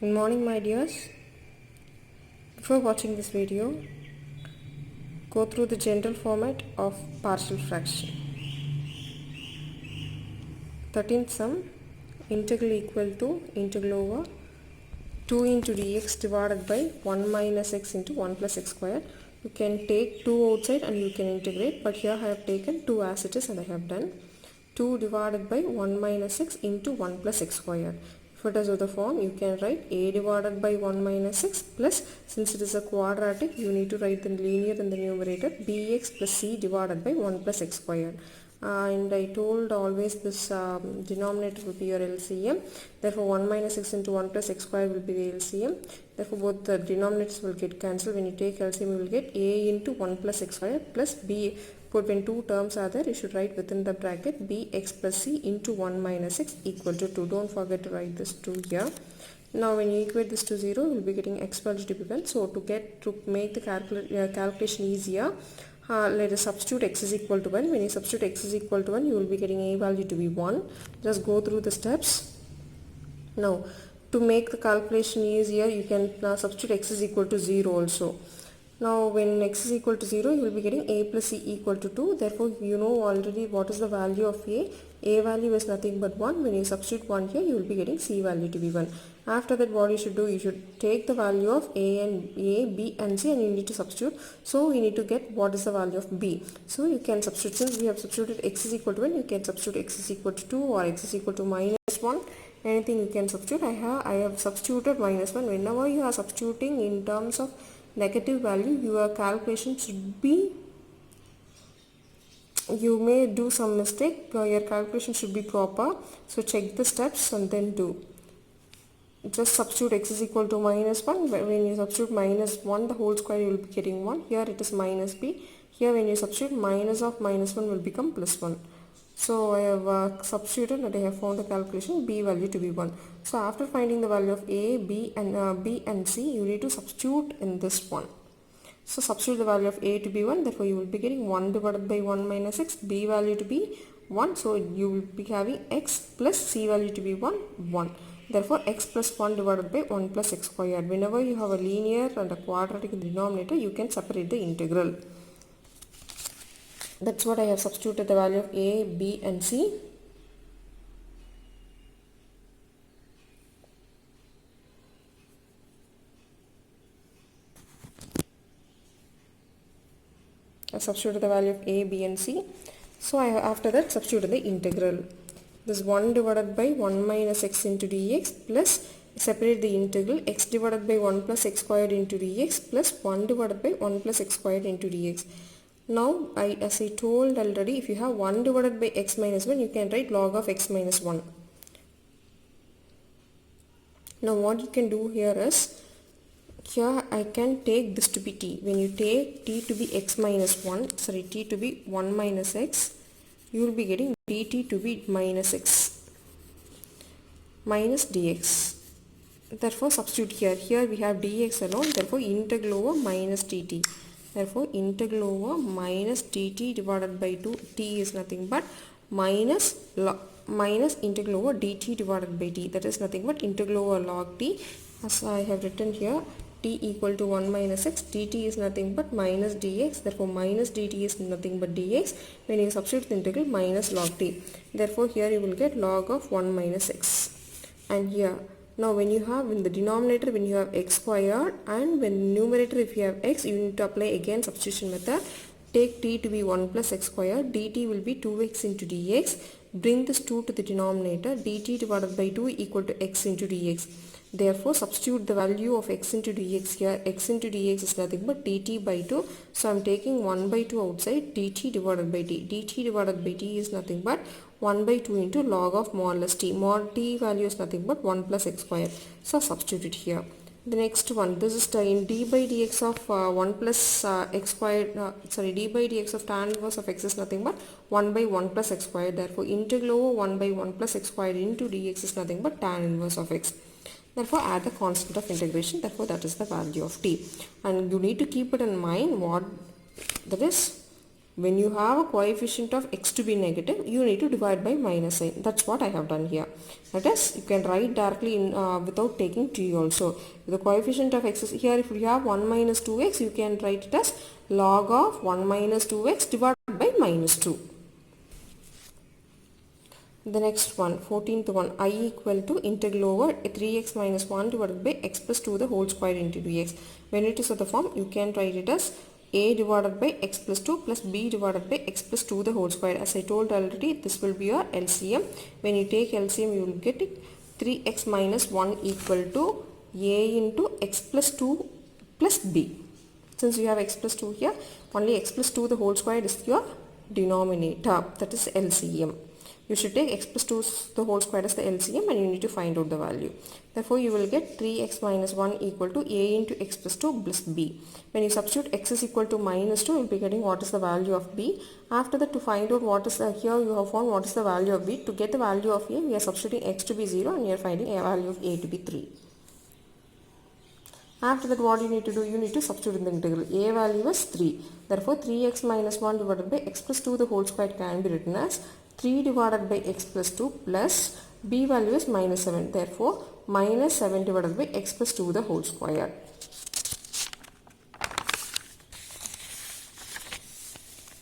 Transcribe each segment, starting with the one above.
Good morning, my dears. Before watching this video, go through the general format of partial fraction. 13th sum, integral equal to integral over 2 into dx divided by 1 minus x into 1 plus x square. You can take 2 outside and you can integrate, but here I have taken 2 as it is and I have done 2 divided by 1 minus x into 1 plus x square. If it is of the form, you can write a divided by 1 minus x plus, since it is a quadratic, you need to write the linear in the numerator, bx plus c divided by 1 plus x square. And I told always this denominator will be your LCM. Therefore 1 minus x into 1 plus x square will be the LCM. Therefore both the denominators will get cancelled. When you take LCM, you will get a into 1 plus x square plus b. Put when two terms are there, you should write within the bracket bx plus c into 1 minus x equal to 2. Don't forget to write this 2 here. Now when you equate this to 0, you will be getting x value to be 1. So to make the calculation easier, let us substitute x is equal to 1. When you substitute x is equal to 1, you will be getting a value to be 1. Just go through the steps. Now to make the calculation easier, you can substitute x is equal to 0 also. Now when x is equal to 0, you will be getting a plus c equal to 2. Therefore you know already what is the value of a. A value is nothing but 1. When you substitute 1 here, you will be getting c value to be 1. After that, what you should do, you should take the value of a, b and c and you need to substitute. So we need to get what is the value of b. So you can substitute, since we have substituted x is equal to 1, you can substitute x is equal to 2 or x is equal to minus 1. Anything you can substitute. I have substituted minus 1. Whenever you are substituting in terms of negative value, your calculation should be, you may do some mistake, your calculation should be proper. So check the steps and then do. Just substitute x is equal to minus 1. When you substitute minus 1, the whole square, you will be getting 1. Here it is minus b. Here when you substitute, minus of minus 1 will become plus 1. So I have substituted and I have found the calculation b value to be 1. So after finding the value of a, b and c, you need to substitute in this one. So substitute the value of a to be 1. Therefore you will be getting 1 divided by 1 minus x, b value to be 1. So you will be having x plus c value to be 1, 1. Therefore x plus 1 divided by 1 plus x squared. Whenever you have a linear and a quadratic in the denominator, you can separate the integral. That's what I have substituted the value of a, b and c. I substituted the value of a, b and c. So I have after that substituted the integral. This 1 divided by 1 minus x into dx plus, separate the integral, x divided by 1 plus x squared into dx plus 1 divided by 1 plus x squared into dx. Now, as I told already, if you have 1 divided by x minus 1, you can write log of x minus 1. Now, what you can do here is, here I can take this to be t. When you take t to be x minus 1, t to be 1 minus x, you will be getting dt to be minus x minus dx. Therefore, substitute here. Here we have dx alone, therefore integral over minus dt. Therefore, integral over minus dt divided by 2, t is nothing but minus integral over dt divided by t. That is nothing but integral over log t. As I have written here, t equal to 1 minus x, dt is nothing but minus dx. Therefore, minus dt is nothing but dx. When you substitute the integral, minus log t. Therefore, here you will get log of 1 minus x. And here, now when you have in the denominator, when you have x squared, and when numerator if you have x, you need to apply again substitution method. Take t to be 1 plus x squared, dt will be 2x into dx. Bring this 2 to the denominator, dt divided by 2 equal to x into dx. Therefore, substitute the value of x into dx here. X into dx is nothing but dt by 2. So, I am taking 1 by 2 outside, dt divided by t. dt divided by t is nothing but 1 by 2 into log of modulus t. Mod t value is nothing but 1 plus x squared. So, substitute it here. The next one, this is in d by dx of 1 plus x squared, d by dx of tan inverse of x is nothing but 1 by 1 plus x squared. Therefore, integral over 1 by 1 plus x squared into dx is nothing but tan inverse of x. Therefore, add the constant of integration. Therefore, that is the value of t. And you need to keep it in mind what that is when you have a coefficient of x to be negative, you need to divide by minus sign. That's what I have done here. That is, you can write directly in without taking t also. If the coefficient of x is here, if you have 1 minus 2x, you can write it as log of 1 minus 2x divided by minus 2. The next one, 14th one, I equal to integral over 3x minus 1 divided by x plus 2 the whole square into dx. When it is of the form, you can write it as a divided by x plus 2 plus b divided by x plus 2 the whole square. As I told already, this will be your LCM. When you take LCM, you will get it 3x minus 1 equal to a into x plus 2 plus b. Since you have x plus 2 here, only x plus 2 the whole square is your denominator. That is LCM. You should take x plus 2 the whole square as the LCM and you need to find out the value. Therefore, you will get 3x minus 1 equal to a into x plus 2 plus b. When you substitute x is equal to minus 2, you will be getting what is the value of b. After that, to find out what is the, here you have found what is the value of b. To get the value of a, we are substituting x to be 0 and we are finding a value of a to be 3. After that, what you need to do? You need to substitute in the integral. A value is 3. Therefore, 3x minus 1 divided by x plus 2 the whole square can be written as 3 divided by x plus 2 plus b value is minus 7. Therefore, minus 7 divided by x plus 2 the whole square.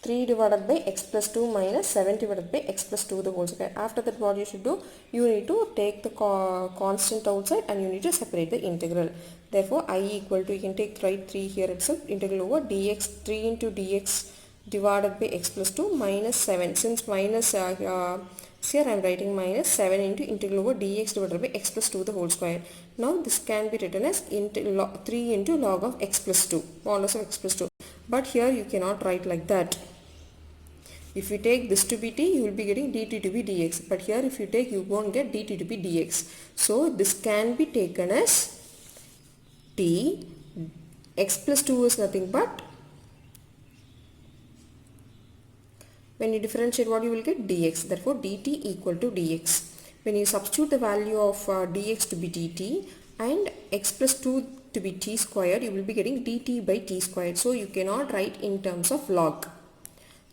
Three divided by x plus 2 minus 7 divided by x plus 2 the whole square. After that, what you should do? You need to take the constant outside and you need to separate the integral. Therefore, I equal to, you can take right 3 here itself, integral over dx, 3 into dx divided by x plus 2 minus 7. Since minus here I am writing minus 7 into integral over dx divided by x plus 2 the whole square. Now this can be written as 3 into log of x plus 2, modulus of x plus 2. But here you cannot write like that. If you take this to be t, you will be getting dt to be dx. But here if you take, you won't get dt to be dx. So this can be taken as t, x plus 2 is nothing but, when you differentiate, what you will get? Dx. Therefore, dt equal to dx. When you substitute the value of dx to be dt and x plus 2 to be t squared, you will be getting dt by t squared. So, you cannot write in terms of log.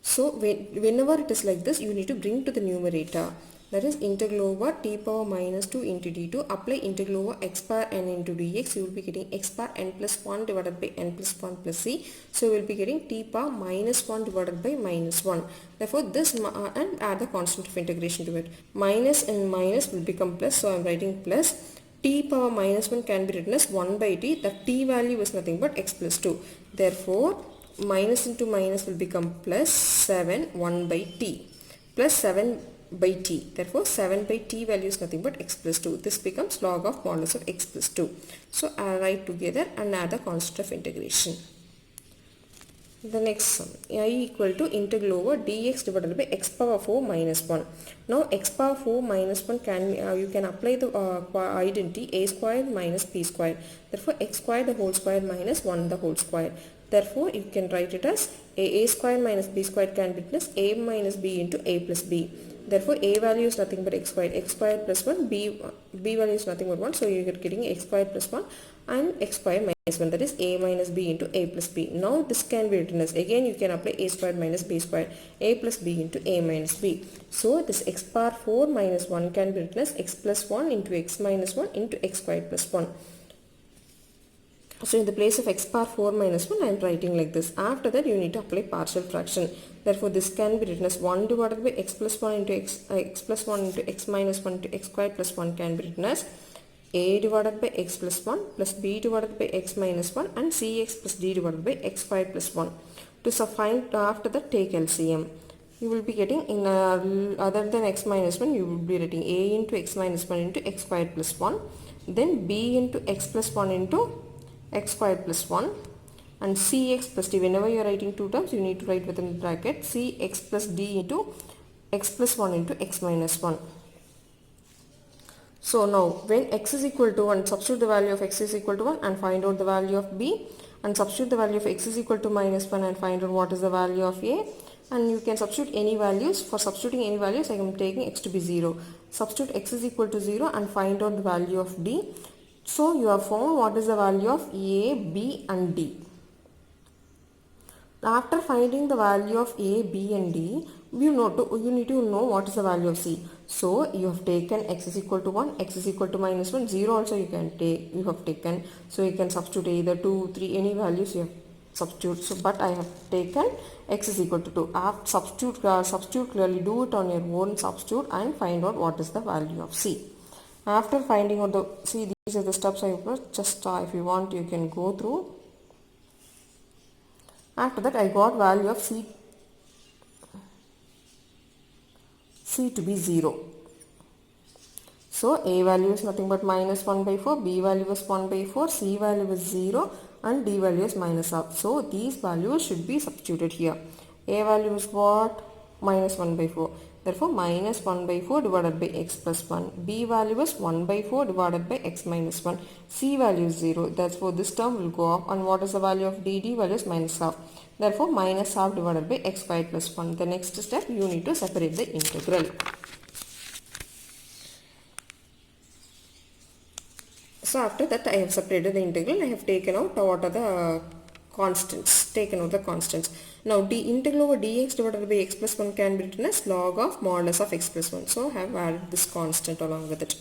So, whenever it is like this, you need to bring to the numerator. That is integral over t power minus 2 into d2. Apply integral over x power n into dx. You will be getting x power n plus 1 divided by n plus 1 plus c. So, you will be getting t power minus 1 divided by minus 1. Therefore, this and add the constant of integration to it. Minus and minus will become plus. So, I am writing plus. T power minus 1 can be written as 1 by t. The t value is nothing but x plus 2. Therefore, minus into minus will become plus 7 1 by t plus 7 by t. Therefore, 7 by t value is nothing but x plus 2. This becomes log of modulus of x plus 2. So, I write together and add the constant of integration. The next sum, I equal to integral over dx divided by x power 4 minus 1. Now, x power 4 minus 1 can, you can apply the identity a square minus b square. Therefore, x square the whole square minus 1 the whole square. Therefore, you can write it as a square minus b square can be plus a minus b into a plus b. Therefore, a value is nothing but x square plus 1, b value is nothing but 1. So, you are getting x square plus 1 and x square minus 1, that is a minus b into a plus b. Now, this can be written as, again you can apply a square minus b square, a plus b into a minus b. So, this x power 4 minus 1 can be written as x plus 1 into x minus 1 into x square plus 1. So, in the place of x power 4 minus 1, I am writing like this. After that, you need to apply partial fraction. Therefore, this can be written as 1 divided by x plus 1 into x plus 1 into x minus 1 into x square plus 1 can be written as a divided by x plus 1 plus b divided by x minus 1 and cx plus d divided by x square plus 1. To find, after that, take LCM. You will be getting, in other than x minus 1, you will be writing a into x minus 1 into x square plus 1. Then b into x plus 1 into x squared plus 1 and cx plus d. Whenever you are writing two terms, you need to write within the bracket cx plus d into x plus 1 into x minus 1. So, now when x is equal to 1, substitute the value of x is equal to 1 and find out the value of b, and substitute the value of x is equal to minus 1 and find out what is the value of a, and you can substitute any values. For substituting any values, I am taking x to be 0. Substitute x is equal to 0 and find out the value of d. So, you have found what is the value of a, b and d. After finding the value of a, b and d, you need to know what is the value of c. So you have taken x is equal to 1, x is equal to minus 1, 0 also you have taken. So you can substitute either 2, 3, any values you have substitute. So but I have taken x is equal to 2. After substitute clearly, do it on your own, substitute and find out what is the value of c. After finding out these are the steps I put. Just if you want you can go through. After that I got value of c to be 0. So a value is nothing but minus 1 by 4, b value is 1 by 4, c value is 0 and d value is minus half. So these values should be substituted here. A value is what? Minus 1 by 4. Therefore minus 1 by 4 divided by x plus 1. B value is 1 by 4 divided by x minus 1. C value is 0. Therefore this term will go up. And what is the value of d? D value is minus half. Therefore minus half divided by x squared plus 1. The next step, you need to separate the integral. So after that I have separated the integral. I have taken out what are the constants. Now integral over dx divided by x plus 1 can be written as log of modulus of x plus 1. So I have added this constant along with it.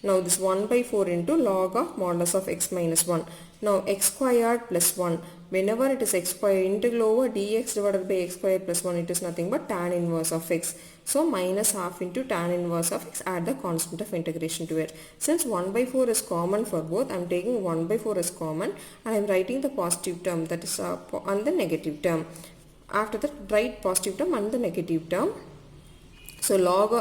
Now this 1 by 4 into log of modulus of x minus 1. Now x squared plus 1. Whenever it is x squared, integral over dx divided by x squared plus 1, it is nothing but tan inverse of x. So minus half into tan inverse of x, add the constant of integration to it. Since 1 by 4 is common for both, I am taking 1 by 4 as common and I am writing the positive term, that is and the negative term. After that, write positive term and the negative term. So log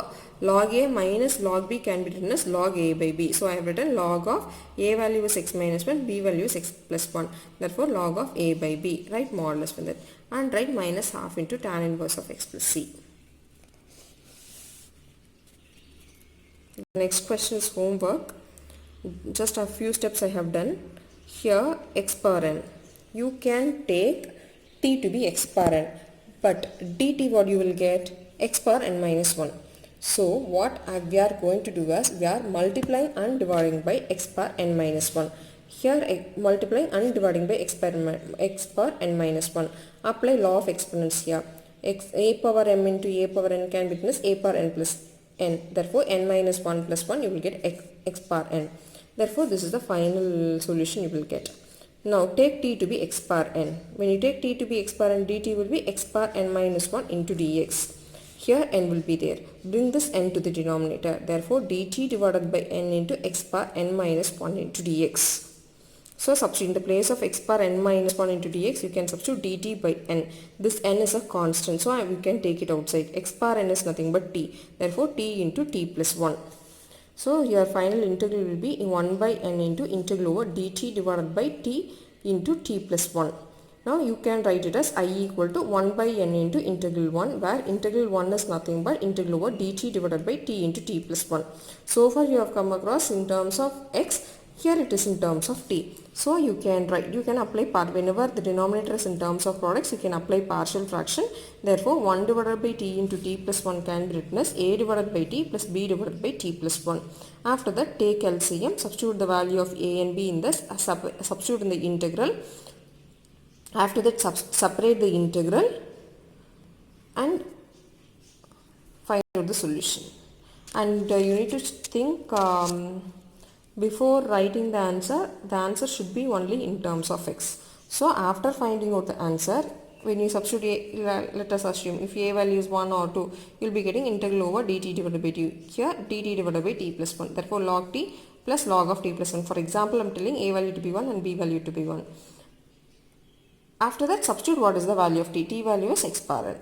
a minus log b can be written as log a by b. So I have written log of a value is x minus 1, b value is x plus 1. Therefore log of a by b. Write modulus with it. And write minus half into tan inverse of x plus c. The next question is homework. Just a few steps I have done. Here x power n. You can take t to be x power n. But dt what you will get? X power n minus 1. So what we are going to do is we are multiplying and dividing by x power n minus 1. Here multiplying and dividing by x power n minus 1. Apply law of exponents here. A power m into a power n can be written as a power n plus n. Therefore n minus 1 plus 1 you will get x power n. Therefore this is the final solution you will get. Now take t to be x power n. When you take t to be x power n, dt will be x power n minus 1 into dx. Here n will be there. Bring this n to the denominator. Therefore dt divided by n into x power n minus 1 into dx. So substitute in the place of x power n minus 1 into dx, you can substitute dt by n. This n is a constant, so we can take it outside. X power n is nothing but t. Therefore t into t plus 1. So your final integral will be 1 by n into integral over dt divided by t into t plus 1. Now you can write it as I equal to 1 by n into integral 1, where integral 1 is nothing but integral over dt divided by t into t plus 1. So far you have come across in terms of x, here it is in terms of t. So you can apply whenever the denominator is in terms of products, you can apply partial fraction. Therefore 1 divided by t into t plus 1 can be written as a divided by t plus b divided by t plus 1. After that take LCM, substitute the value of a and b in this, substitute in the integral. After that separate the integral and find out the solution. And you need to think before writing the answer should be only in terms of x. So after finding out the answer, when you substitute a, let us assume if a value is 1 or 2, you will be getting integral over dt divided by t. Here dt divided by t plus 1. Therefore log t plus log of t plus 1. For example, I am telling a value to be 1 and b value to be 1. After that substitute what is the value of t. T value is x power n.